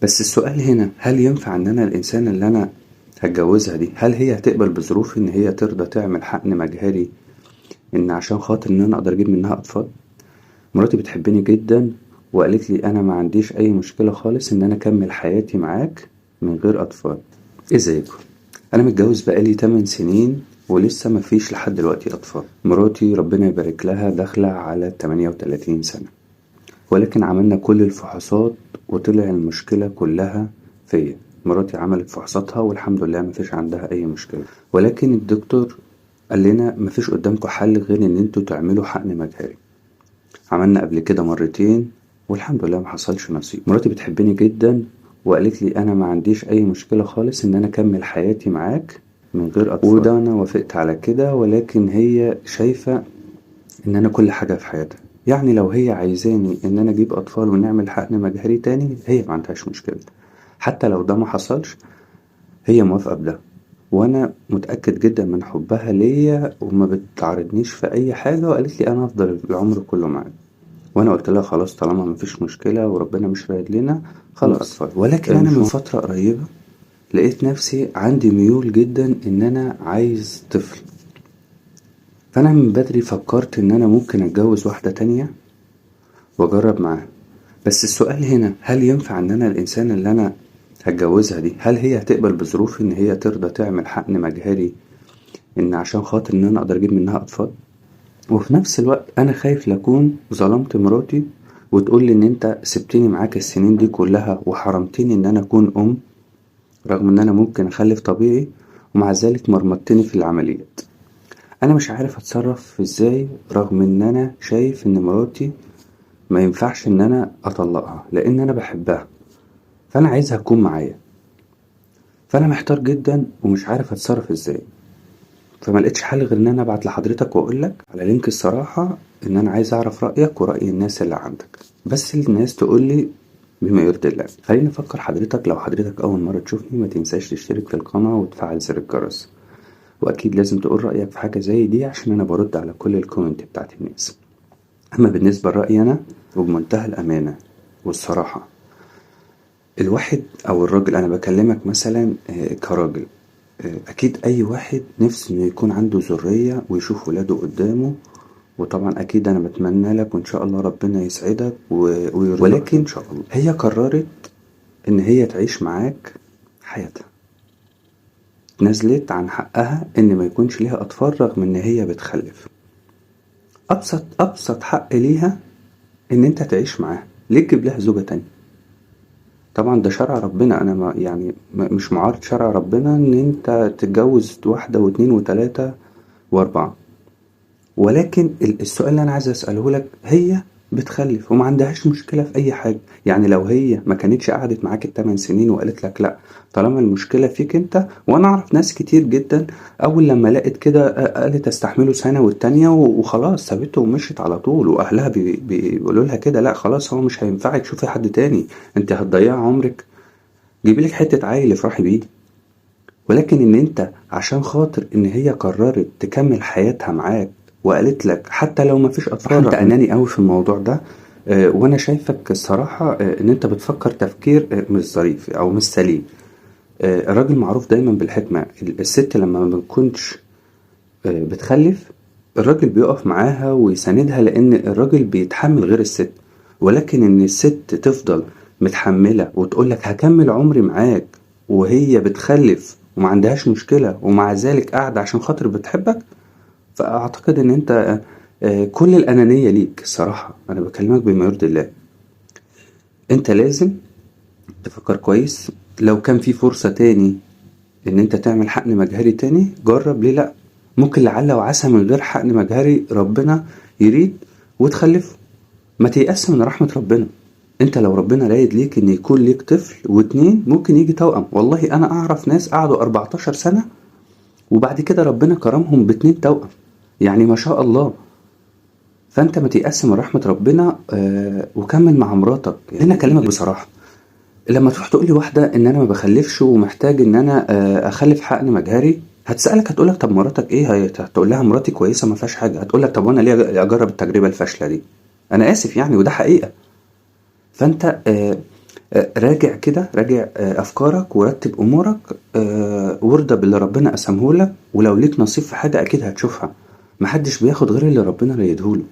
بس السؤال هنا، هل ينفع ان انا الانسان اللي انا هتجوزها دي، هل هي هتقبل بظروف ان هي ترضى تعمل حقن مجهري ان عشان خاطر ان انا اقدر اجيب منها اطفال؟ مراتي بتحبني جدا وقالت لي انا ما عنديش اي مشكلة خالص ان انا اكمل حياتي معاك من غير اطفال. ازيكم؟ انا متجوز بقالي 8 سنين ولسه ما فيش لحد دلوقتي اطفال. مراتي ربنا يبارك لها داخلة على 38 سنة، ولكن عملنا كل الفحوصات وطلع المشكلة كلها فيا. مراتي عملت فحوصاتها والحمد لله مفيش عندها اي مشكلة، ولكن الدكتور قال لنا مفيش قدامكم حل غير ان انتوا تعملوا حقن مجهري. عملنا قبل كده مرتين والحمد لله ما حصلش نصيب. مراتي بتحبني جدا وقالت لي انا ما عنديش اي مشكلة خالص ان انا اكمل حياتي معاك من غير اطفال، وده انا وافقت على كده. ولكن هي شايفة ان انا كل حاجة في حياتها، يعني لو هي عايزاني ان انا اجيب اطفال ونعمل حقن مجهري تاني هي ما عندهاش مشكلة، حتى لو ده ما حصلش هي موافقة بده. وانا متأكد جدا من حبها ليا وما بتعارضنيش في اي حاجة، وقالت لي انا افضل العمر كله معاك. وانا قلت لها خلاص طالما ما فيش مشكلة وربنا مش رايد لنا خلاص. ولكن انا من فترة قريبة لقيت نفسي عندي ميول جدا ان انا عايز طفل، فانا من بدري فكرت ان انا ممكن اتجوز واحدة تانية واجرب معاها. بس السؤال هنا، هل ينفع ان انا الانسان اللي انا هتجوزها دي، هل هي هتقبل بظروف ان هي ترضى تعمل حقن مجهري ان عشان خاطر ان انا اقدر اجيب منها اطفال؟ وفي نفس الوقت انا خايف لاكون ظلمت مراتي وتقول لي ان انت سبتني معاك السنين دي كلها وحرمتني ان انا اكون ام، رغم ان انا ممكن اخلف طبيعي، ومع ذلك مرمطتني في العمليات. انا مش عارف اتصرف ازاي، رغم ان انا شايف ان مراتي ما ينفعش ان انا اطلقها لان انا بحبها، فانا عايزها تكون معايا. فانا محتار جدا ومش عارف اتصرف ازاي، فما لقيتش حل غير ان انا ابعت لحضرتك واقول لك على لينك الصراحة ان انا عايز اعرف رأيك ورأي الناس اللي عندك، بس الناس تقول لي بما يرضي الله. خليني افكر حضرتك، لو حضرتك اول مرة تشوفني ما تنساش تشترك في القناة وتفعل زر الجرس، واكيد لازم تقول رأيك في حاجة زي دي عشان انا برد على كل الكومنت بتاعت الناس. اما بالنسبة لرأيي انا وبمنتهى الامانة والصراحة، الواحد او الراجل، انا بكلمك مثلا كراجل، اكيد اي واحد نفسه انه يكون عنده ذرية ويشوف ولاده قدامه، وطبعا اكيد انا بتمنى لك وان شاء الله ربنا يسعدك ويرزقك، ولكن إن شاء الله هي قررت ان هي تعيش معاك حياتها، نزلت عن حقها ان ما يكونش ليها اطفال رغم ان هي بتخلف. ابسط حق ليها ان انت تعيش معاها، ليه تجيب لها زوجة تانية؟ طبعا ده شرع ربنا، انا ما يعني مش معارض شرع ربنا ان انت تتجوز واحدة واثنين وثلاثة واربعة، ولكن السؤال اللي انا عايز اساله لك، هي بتخلف وما عندهاش مشكله في اي حاجه. يعني لو هي ما كانتش قعدت معاك الثمان سنين وقالت لك لا طالما المشكله فيك انت، وانا اعرف ناس كتير جدا اول لما لقت كده قالت استحمله سنه والتانية وخلاص سابته ومشيت على طول، واهلها بيقولوا لها كده لا خلاص هو مش هينفعك، شوفي حد تاني، انت هتضيع عمرك، جيبي لك حته عيل افرحي بيه. ولكن ان انت عشان خاطر ان هي قررت تكمل حياتها معاك وقالت لك حتى لو ما فيش اطفال، انت اناني قوي في الموضوع ده. وانا شايفك الصراحة ان انت بتفكر تفكير مش ظريف او مش سليم. الراجل معروف دايما بالحكمة، الست لما ما بتكونش بتخلف الراجل بيقف معاها ويساندها لان الراجل بيتحمل غير الست، ولكن ان الست تفضل متحملة وتقولك هكمل عمري معاك وهي بتخلف وما عندهاش مشكلة ومع ذلك قاعدة عشان خاطر بتحبك، فأعتقد إن أنت كل الأنانية ليك. الصراحة أنا بكلمك بما يرضي الله، أنت لازم تفكر كويس. لو كان في فرصة تاني إن أنت تعمل حقن مجهري تاني جرب، ليه لأ؟ ممكن لعل وعسى من غير حقن مجهري ربنا يريد وتخلفه. ما تيأس من رحمة ربنا، انت لو ربنا رايد ليك ان يكون ليك طفل واتنين ممكن يجي توأم. والله انا اعرف ناس قعدوا 14 سنة وبعد كده ربنا كرمهم باتنين توأم، يعني ما شاء الله. فانت ما تيأس من رحمة ربنا وكمل مع مراتك. هنا اكلمك بصراحة، لما تروح تقول لي واحدة ان انا ما بخلفش ومحتاج ان انا اخلف حقن مجهري، هتسألك هتقولك طب مراتك ايه؟ هتقول لها مراتي كويسة ما فيهاش حاجة، هتقولك طب وانا ليه اجرب التجربة الفاشلة دي؟ انا اسف يعني وده حقيقة. فانت راجع كده، راجع افكارك ورتب امورك، وارضى باللي ربنا قسمهولك، ولو ليك نصيب في حاجة اكيد هتشوفها. محدش بياخد غير اللي ربنا رايدهوله.